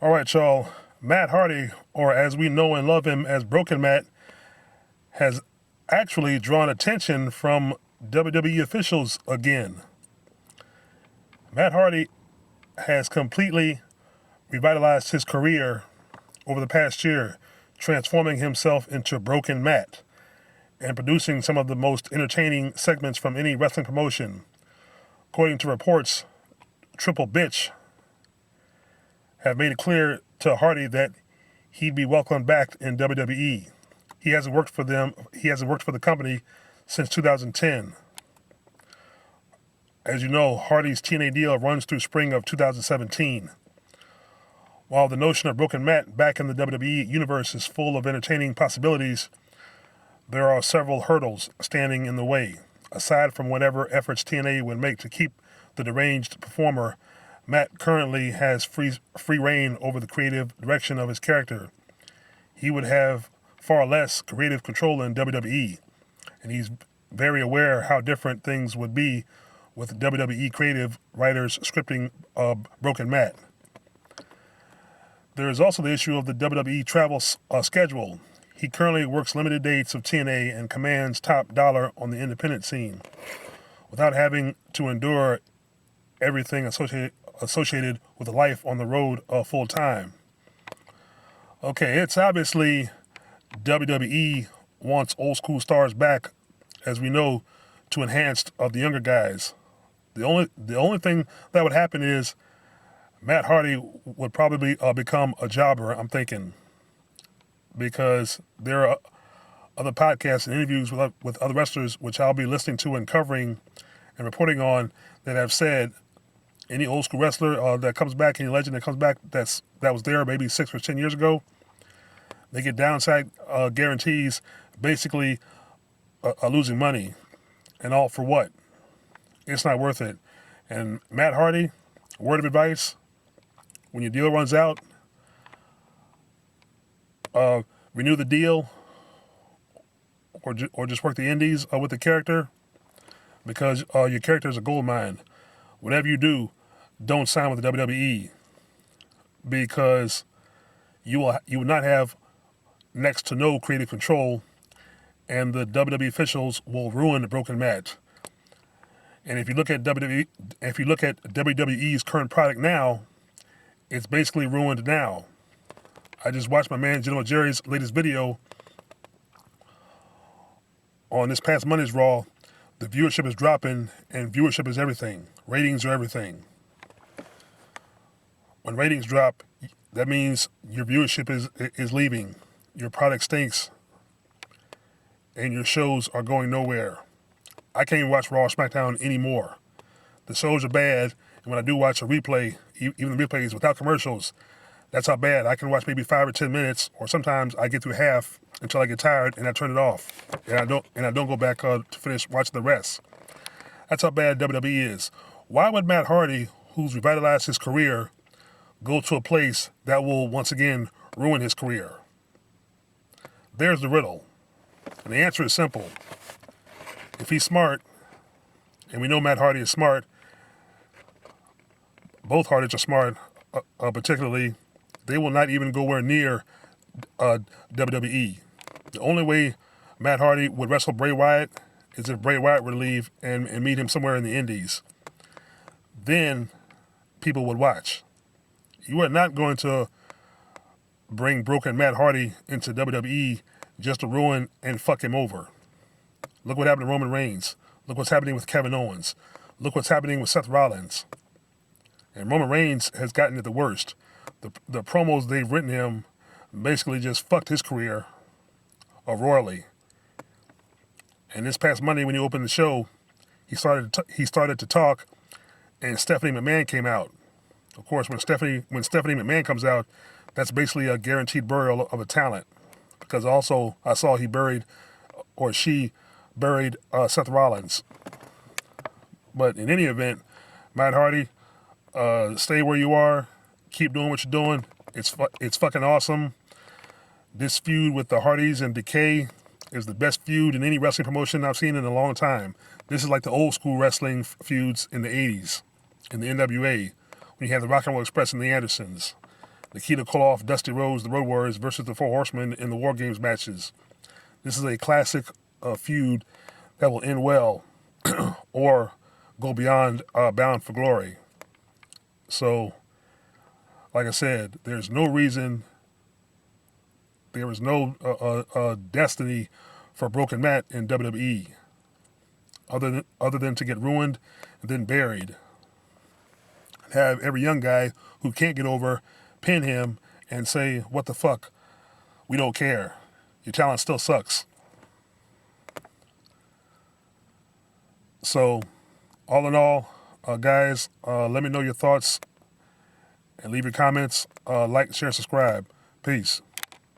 All right, y'all. Matt Hardy, or as we know and love him as Broken Matt, has actually drawn attention from WWE officials again. Matt Hardy has completely revitalized his career over the past year, transforming himself into Broken Matt and producing some of the most entertaining segments from any wrestling promotion. According to reports, Triple Bitch have made it clear to Hardy that he'd be welcomed back in WWE. He hasn't worked for them. He hasn't worked for the company since 2010. As you know, Hardy's TNA deal runs through spring of 2017. While the notion of Broken Matt back in the WWE universe is full of entertaining possibilities, there are several hurdles standing in the way. Aside from whatever efforts TNA would make to keep the deranged performer, Matt currently has free reign over the creative direction of his character. He would have far less creative control in WWE, and he's very aware how different things would be with WWE creative writers scripting Broken Matt. There is also the issue of the WWE travel schedule. He currently works limited dates of TNA and commands top dollar on the independent scene without having to endure everything associated with a life on the road full time. Okay, it's obviously WWE wants old school stars back, as we know, to enhance the younger guys. The only thing that would happen is Matt Hardy would probably become a jobber, I'm thinking, because there are other podcasts and interviews with other wrestlers, which I'll be listening to and covering and reporting on, that have said any old school wrestler that comes back, any legend that comes back that was there maybe 6 or 10 years ago, they get downside guarantees, basically losing money, and all for what? It's not worth it. And Matt Hardy, word of advice: when your deal runs out, renew the deal, or just work the indies with the character, because your character is a gold mine. Whatever you do, don't sign with the WWE, because you will not have next to no creative control, and the WWE officials will ruin the Broken Matt. And if you look at WWE's current product now, it's basically ruined now. I just watched my man General Jerry's latest video on this past Monday's Raw. The viewership is dropping, and viewership is everything. Ratings are everything. When ratings drop, that means your viewership is leaving. Your product stinks, and your shows are going nowhere. I can't even watch Raw or SmackDown anymore. The shows are bad, and when I do watch a replay, even the replays without commercials, that's how bad. I can watch maybe 5 or 10 minutes, or sometimes I get through half until I get tired and I turn it off, and I don't go back to finish watching the rest. That's how bad WWE is. Why would Matt Hardy, who's revitalized his career, go to a place that will once again ruin his career? There's the riddle, and the answer is simple. If he's smart, and we know Matt Hardy is smart, both Hardys are smart, particularly, they will not even go near WWE. The only way Matt Hardy would wrestle Bray Wyatt is if Bray Wyatt were to leave and meet him somewhere in the Indies. Then people would watch. You are not going to bring Broken Matt Hardy into WWE just to ruin and fuck him over. Look what happened to Roman Reigns. Look what's happening with Kevin Owens. Look what's happening with Seth Rollins. And Roman Reigns has gotten it the worst. The promos they've written him basically just fucked his career royally. And this past Monday when he opened the show, he started to talk, and Stephanie McMahon came out. Of course, when Stephanie McMahon comes out, that's basically a guaranteed burial of a talent. Because also I saw she buried Seth Rollins. But in any event, Matt Hardy, stay where you are. Keep doing what you're doing. It's fucking awesome. This feud with the Hardys and Decay is the best feud in any wrestling promotion I've seen in a long time. This is like the old school wrestling feuds in the 80s, in the NWA, when you had the Rock and Roll Express and the Andersons. Nikita Koloff, Dusty Rhodes, the Road Warriors versus the Four Horsemen in the War Games matches. This is a classic feud that will end well or go beyond Bound for Glory. So, like I said, there's no reason, there is no destiny for Broken Matt in WWE other than to get ruined and then buried. Have every young guy who can't get over pin him and say, "What the fuck? We don't care. Your talent still sucks." So, all in all, guys, let me know your thoughts and leave your comments. Like, share, subscribe. Peace.